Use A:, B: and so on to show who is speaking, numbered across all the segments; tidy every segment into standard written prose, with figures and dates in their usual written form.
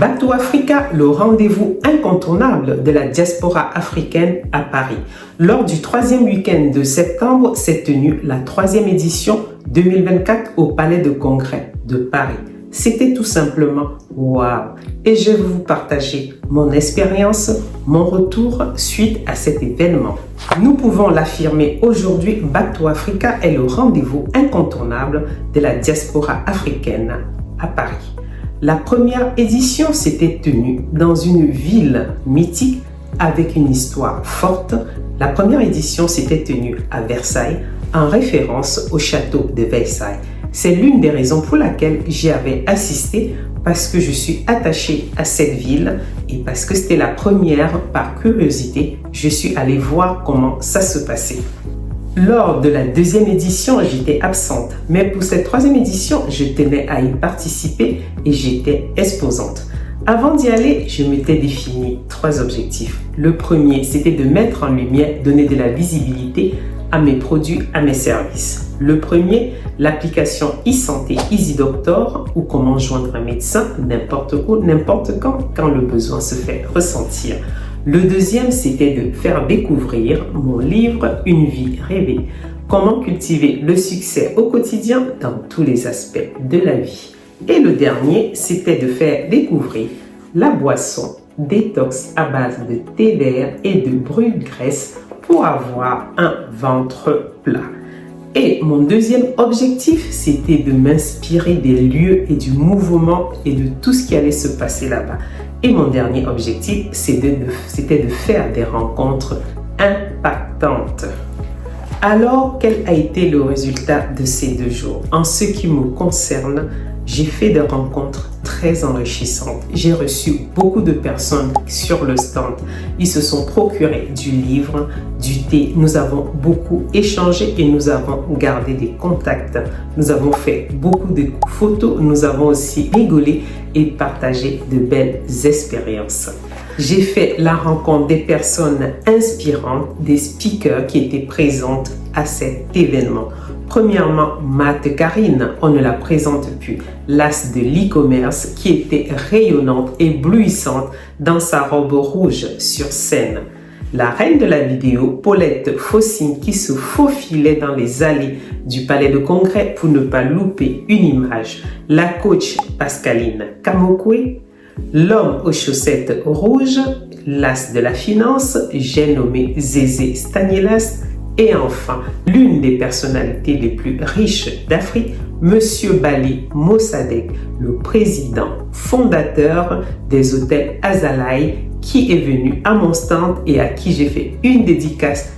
A: Back to Africa, le rendez-vous incontournable de la diaspora africaine à Paris. Lors du 3e week-end de septembre s'est tenue la 3e édition 2024 au Palais de Congrès de Paris. C'était tout simplement waouh! Et je vais vous partager mon expérience, mon retour suite à cet événement. Nous pouvons l'affirmer aujourd'hui, Back to Africa est le rendez-vous incontournable de la diaspora africaine à Paris. La première édition s'était tenue dans une ville mythique avec une histoire forte. La première édition s'était tenue à Versailles en référence au château de Versailles. C'est l'une des raisons pour laquelle j'y avais assisté parce que je suis attachée à cette ville et parce que c'était la première, par curiosité, je suis allée voir comment ça se passait. Lors de la 2e édition, j'étais absente, mais pour cette 3e édition, je tenais à y participer et j'étais exposante. Avant d'y aller, je m'étais défini 3 objectifs. Le premier, c'était de mettre en lumière, donner de la visibilité à mes produits, à mes services. Le premier, l'application e-santé EasyDoctor ou comment joindre un médecin n'importe où, n'importe quand le besoin se fait ressentir. Le deuxième, c'était de faire découvrir mon livre Une vie rêvée. Comment cultiver le succès au quotidien dans tous les aspects de la vie. Et le dernier, c'était de faire découvrir la boisson détox à base de thé vert et de brûle graisse pour avoir un ventre plat. Et mon deuxième objectif, c'était de m'inspirer des lieux et du mouvement et de tout ce qui allait se passer là-bas. Et mon dernier objectif, c'était de faire des rencontres impactantes. Alors, quel a été le résultat de ces 2 jours? En ce qui me concerne, j'ai fait des rencontres très enrichissantes. J'ai reçu beaucoup de personnes sur le stand. Ils se sont procurés du livre, du thé. Nous avons beaucoup échangé et nous avons gardé des contacts. Nous avons fait beaucoup de photos. Nous avons aussi rigolé et partagé de belles expériences. J'ai fait la rencontre des personnes inspirantes, des speakers qui étaient présentes à cet événement. Premièrement, Matt Karine, on ne la présente plus, l'as de l'e-commerce qui était rayonnante et éblouissante dans sa robe rouge sur scène. La reine de la vidéo, Paulette Fossine, qui se faufilait dans les allées du Palais de Congrès pour ne pas louper une image. La coach Pascaline Kamokwe, l'homme aux chaussettes rouges, l'as de la finance, j'ai nommé Zézé Stanislas. Et enfin, l'une des personnalités les plus riches d'Afrique, Monsieur Bali Mossadegh, le président fondateur des hôtels Azalai, qui est venu à mon stand et à qui j'ai fait une dédicace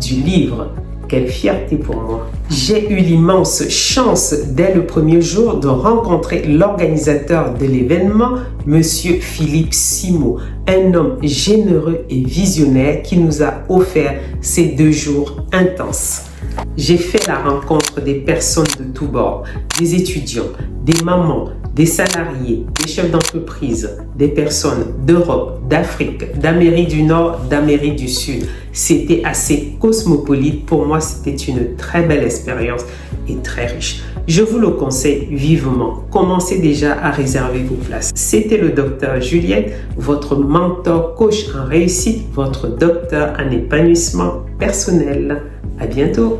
A: du livre. Quelle fierté pour moi! J'ai eu l'immense chance dès le premier jour de rencontrer l'organisateur de l'événement, Monsieur Philippe Simo, un homme généreux et visionnaire qui nous a offert ces 2 jours intenses. J'ai fait la rencontre des personnes de tous bords, des étudiants, des mamans, des salariés, des chefs d'entreprise, des personnes d'Europe, d'Afrique, d'Amérique du Nord, d'Amérique du Sud. C'était assez cosmopolite. Pour moi, c'était une très belle expérience et très riche. Je vous le conseille vivement. Commencez déjà à réserver vos places. C'était le docteur Juliette, votre mentor coach en réussite, votre docteur en épanouissement personnel. À bientôt.